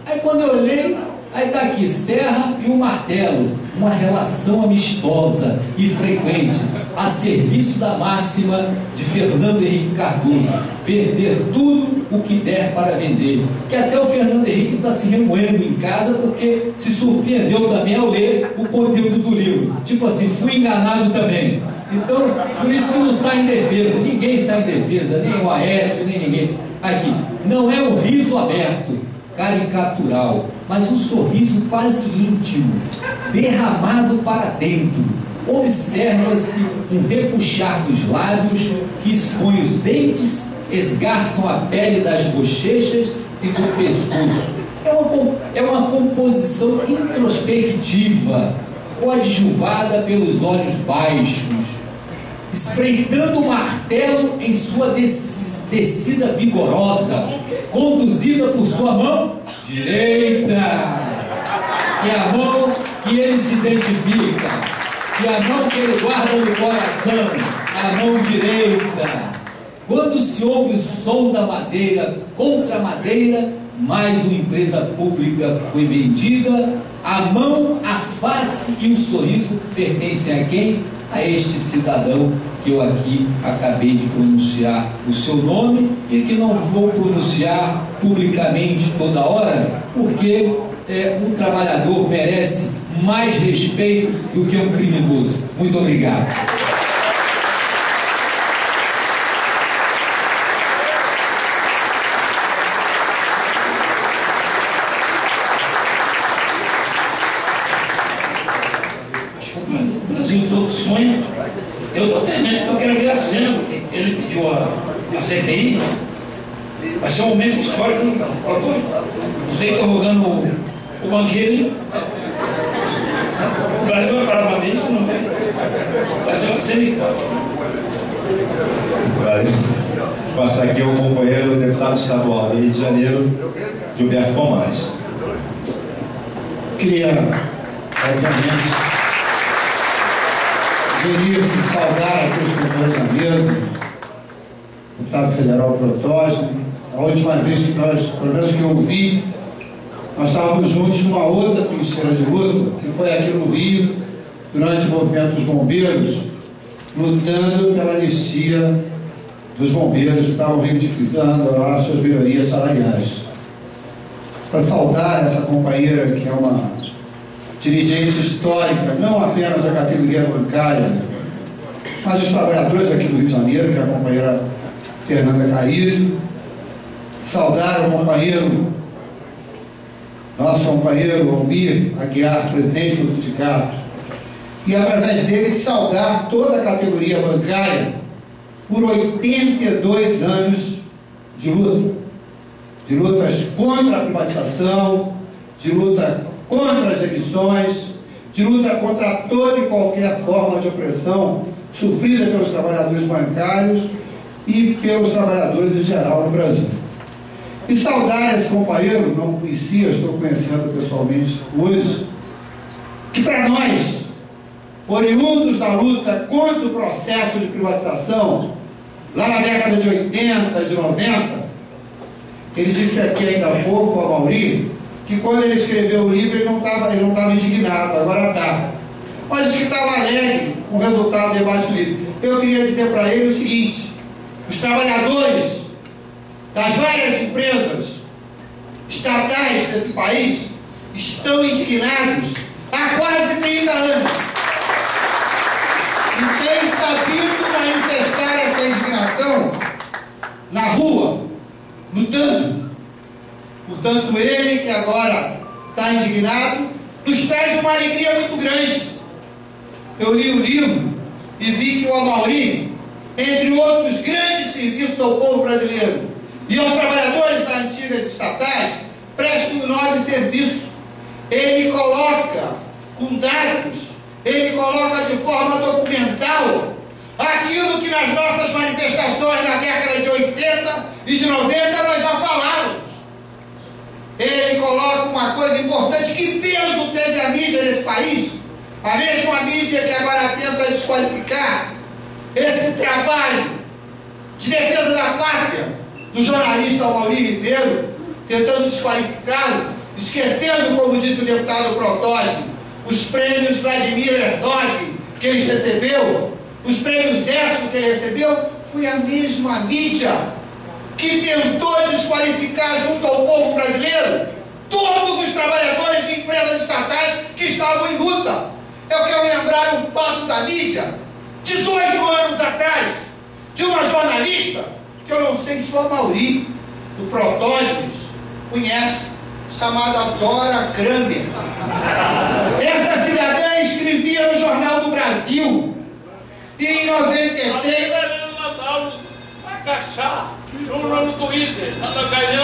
Aí quando eu olhei, aí está aqui, serra e um martelo, uma relação amistosa e frequente, a serviço da máxima de Fernando Henrique Cardoso, vender tudo o que der para vender. Que até o Fernando Henrique está se remoendo em casa, porque se surpreendeu também ao ler o conteúdo do livro. Tipo assim, fui enganado também. Então, por isso que não sai em defesa, ninguém sai em defesa, nem o Aécio, nem ninguém. Aqui, não é o riso aberto, caricatural, mas um sorriso quase íntimo, derramado para dentro. Observa-se um repuxar dos lábios que expõe os dentes, esgarçam a pele das bochechas e do pescoço. É uma composição introspectiva, coadjuvada pelos olhos baixos, espreitando o martelo em sua descida vigorosa, conduzida por sua mão direita, que é a mão que ele se identifica, que é a mão que ele guarda no coração, a mão direita. Quando se ouve o som da madeira contra a madeira, mais uma empresa pública foi vendida, a mão, a face e o sorriso pertencem a quem? A este cidadão que eu aqui acabei de pronunciar o seu nome e que não vou pronunciar publicamente toda hora, porque um trabalhador merece mais respeito do que um criminoso. Muito obrigado. O Brasil todo sonha. Eu estou entendendo, eu quero ver a cena, porque ele pediu a CPI. Vai ser um momento histórico. Você está rogando o banqueiro. O Brasil vai parar para ver isso, não vai? Vai ser uma cena histórica. Vou passar aqui ao companheiro deputado estadual do Rio de Janeiro, Gilberto Pomares. Queria, obviamente, venir-se saudar aqui os companheiros da mesa, deputado federal Protógeno. A última vez que nós, pelo menos que eu ouvi, nós estávamos juntos numa outra trincheira de luta, que foi aqui no Rio, durante o movimento dos bombeiros, lutando pela anistia dos bombeiros que estavam reivindicando lá suas melhorias salariais. Para saudar essa companheira que é uma dirigente histórica, não apenas da categoria bancária, mas os trabalhadores aqui do Rio de Janeiro, que é a companheira Fernanda Carizio. Saudar o companheiro, nosso companheiro Almir Aguiar, presidente do sindicato, e através dele saudar toda a categoria bancária por 82 anos de lutas contra a privatização, de luta contra as demissões, de luta contra toda e qualquer forma de opressão sofrida pelos trabalhadores bancários e pelos trabalhadores em geral no Brasil. E saudar esse companheiro, não conhecia, estou conhecendo pessoalmente hoje, que para nós, oriundos da luta contra o processo de privatização, lá na década de 80, de 90, ele disse aqui ainda há pouco, a Mauri, que quando ele escreveu o livro ele não estava indignado, agora está. Mas disse que estava alegre com o resultado do debate do livro. Eu queria dizer para ele o seguinte: os trabalhadores das várias empresas estatais desse país estão indignados há quase 30 anos e têm sabido manifestar essa indignação na rua, lutando. Portanto, ele que agora está indignado nos traz uma alegria muito grande. Eu li o livro e vi que o Amauri, entre outros grandes serviços ao povo brasileiro e aos trabalhadores das antigas estatais, presta um enorme serviço. Ele coloca com dados, ele coloca de forma documental aquilo que nas nossas manifestações na década de 80 e de 90 nós já falávamos. Ele coloca uma coisa importante: que peso teve a mídia nesse país, a mesma mídia que agora tenta desqualificar esse trabalho de defesa da pátria do jornalista Amauri Ribeiro, tentando desqualificá-lo, esquecendo, como disse o deputado Protósio, os prêmios Vladimir Herzog que ele recebeu, os prêmios ESCO que ele recebeu, foi a mesma mídia que tentou desqualificar junto ao povo brasileiro todos os trabalhadores de empresas estatais que estavam em luta. Eu quero lembrar um fato da mídia, 18 anos atrás, de uma jornalista, que eu não sei se o Amauri, do Protógenes, conhece, chamada Dora Kramer. Essa cidadã escrevia no Jornal do Brasil, e em 93... no Twitter,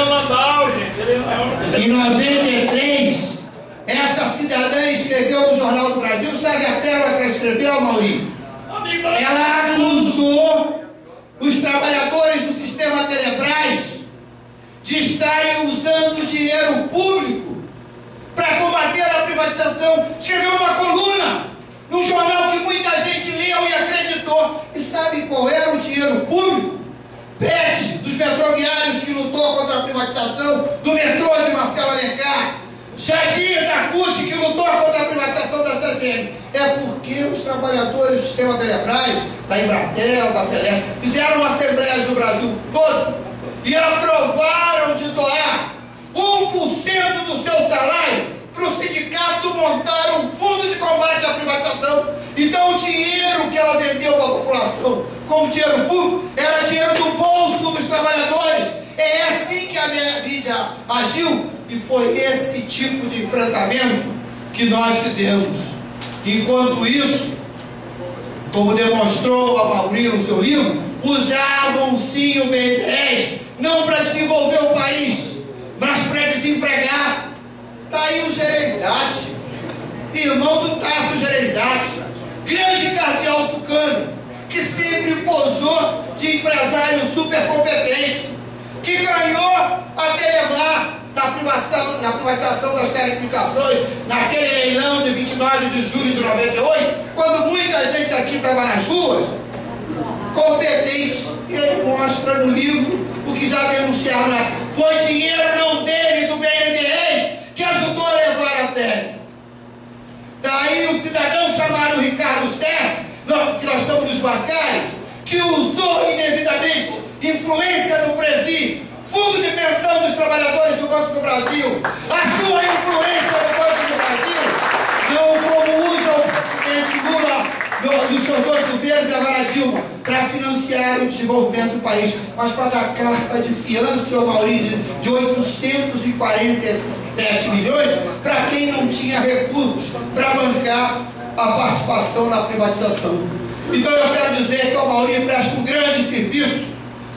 Landau, gente. Em 93, essa cidadã escreveu no Jornal do Brasil, sabe a tela que escreveu, Mauri? Ela acusou os trabalhadores do sistema Telebrás de estarem usando dinheiro público para combater a privatização. Escreveu uma coluna num jornal que muita gente leu e acreditou. E sabe qual era o dinheiro público? PET, dos metroviários que lutou contra a privatização do metrô de Marcelo Alencar, Jardim da CUT, que lutou contra a privatização da CSN. É porque os trabalhadores do sistema Telebrás, da Embratel, da Telé, fizeram assembleias no Brasil todo e aprovaram de doar 1% do seu salário para o sindicato montar um fundo de combate à privatização. Então o dinheiro que ela vendeu para a população como dinheiro público era dinheiro do bolso dos trabalhadores. É assim que a mídia agiu, e foi esse tipo de enfrentamento que nós fizemos. Enquanto isso, como demonstrou o Amauri no seu livro, usavam sim o BNDES não para desenvolver o país, mas para desempregar. Está aí o Gereissati, irmão do Tato Gereissati, grande cardeal tucano, que sempre posou de empresário super competente, que ganhou a Telemar na privatização das telecomunicações, naquele leilão de 29 de julho de 98, quando muita gente aqui estava nas ruas, competente. E ele mostra no livro o que já denunciaram lá. Foi dinheiro não dele, do BNDES, que ajudou a levar a tele. Daí o cidadão chamado Ricardo Serra, que nós estamos nos bancários, que usou indevidamente influência do Previ, Fundo de Pensão dos Trabalhadores do Banco do Brasil, a sua influência no Banco do Brasil, não como usa o presidente Lula nos seus dois governos e agora Dilma, para financiar o desenvolvimento do país, mas para dar carta de fiança ao Maurício de 847 milhões para quem não tinha recursos para bancar a participação na privatização. Então eu quero dizer que o Amauri presta um grande serviço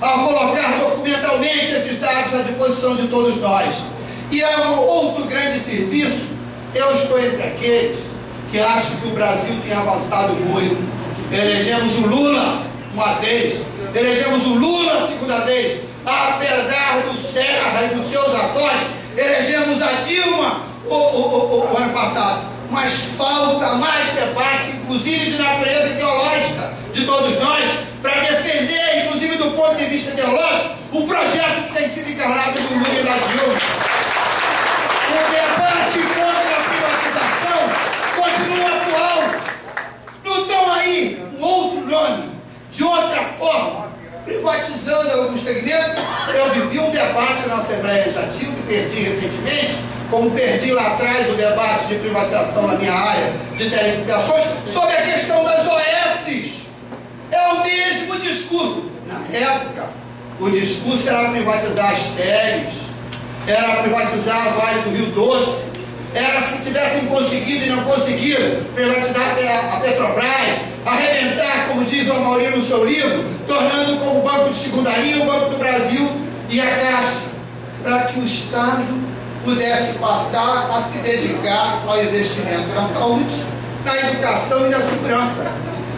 ao colocar documentalmente esses dados à disposição de todos nós. E é um outro grande serviço. Eu estou entre aqueles que acham que o Brasil tem avançado muito. Elegemos o Lula uma vez, elegemos o Lula a segunda vez, apesar do Serra e dos seus apoios, elegemos a Dilma o ano passado. Mas falta mais debate, inclusive de natureza ideológica, de todos nós, para defender, inclusive do ponto de vista ideológico, o projeto que tem sido encarnado no Lula e da Dilma. O debate contra a privatização continua atual. Não estão aí um outro nome, de outra forma, privatizando alguns segmentos. Eu vivi um debate na Assembleia Legislativa, que perdi recentemente, como perdi lá atrás o debate de privatização na minha área de telecomunicações, sobre a questão das OS. É o mesmo discurso. Na época, o discurso era privatizar as TELs, era privatizar a Vale do Rio Doce, era, se tivessem conseguido e não conseguiram, privatizar a Petrobras, arrebentar, como diz o Amauri no seu livro, tornando como banco de segunda linha o Banco do Brasil e a Caixa, para que o Estado pudesse passar a se dedicar ao investimento na saúde, na educação e na segurança.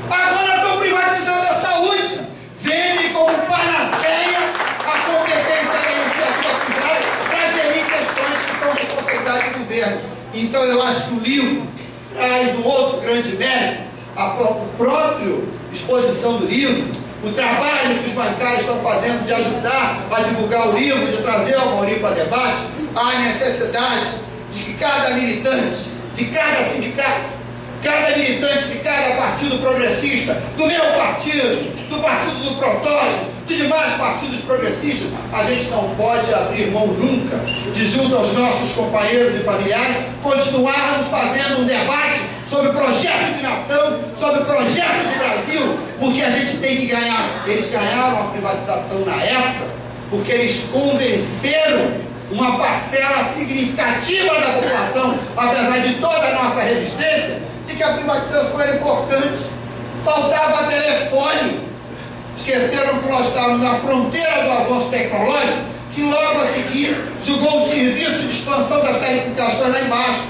Agora estão privatizando a saúde, vendem como panaceia a competência da iniciativa privada para gerir questões que estão de responsabilidade do governo. Então eu acho que o livro traz um outro grande mérito, a própria exposição do livro, o trabalho que os bancários estão fazendo de ajudar a divulgar o livro, de trazer o Amauri para debate, a necessidade de que cada militante, de cada sindicato, cada militante de cada partido progressista, do meu partido, do partido do Protótipo, de demais partidos progressistas, a gente não pode abrir mão nunca de, junto aos nossos companheiros e familiares, continuarmos fazendo um debate sobre o projeto de nação, sobre o projeto de Brasil, porque a gente tem que ganhar. Eles ganharam a privatização na época porque eles convenceram uma parcela significativa da população, apesar de toda a nossa resistência, de que a privatização era importante. Faltava telefone. Esqueceram que nós estávamos na fronteira do avanço tecnológico, que logo a seguir jogou o serviço de expansão das telecomunicações lá embaixo.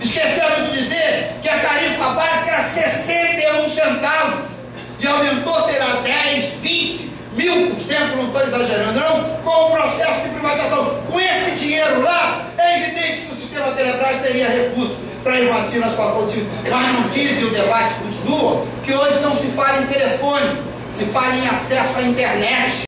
Esqueceram de dizer que a tarifa básica era 61 centavos e aumentou, será 10, 20, 1000%, não estou exagerando não, com o processo de privatização. Com esse dinheiro lá, é evidente que o sistema Telebrás teria recursos para invadir na situação civil, mas não diz, e o debate continua, que hoje não se fala em telefone, se fala em acesso à internet.